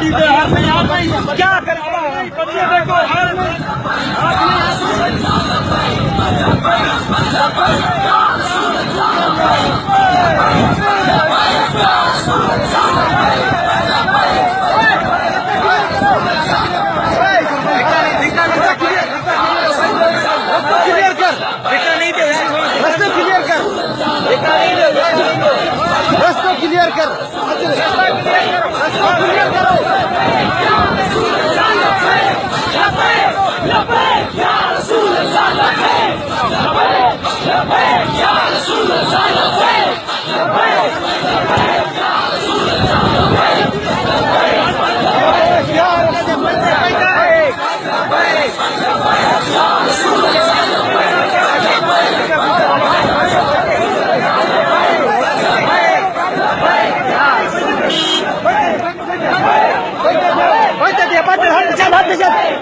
गाड़ी दे हाथ में क्या करेगा बच्चे देखो हाल में क्लियर कर बेटा नहीं दे रास्ता क्लियर कर बेटा नहीं दे रास्ता क्लियर कर रास्ता क्लियर करो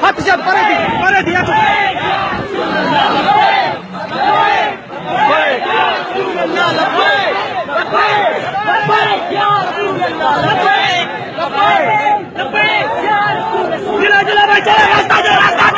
हाथ से परे दिया जिला भाई चलो रास्ता दो रास्ता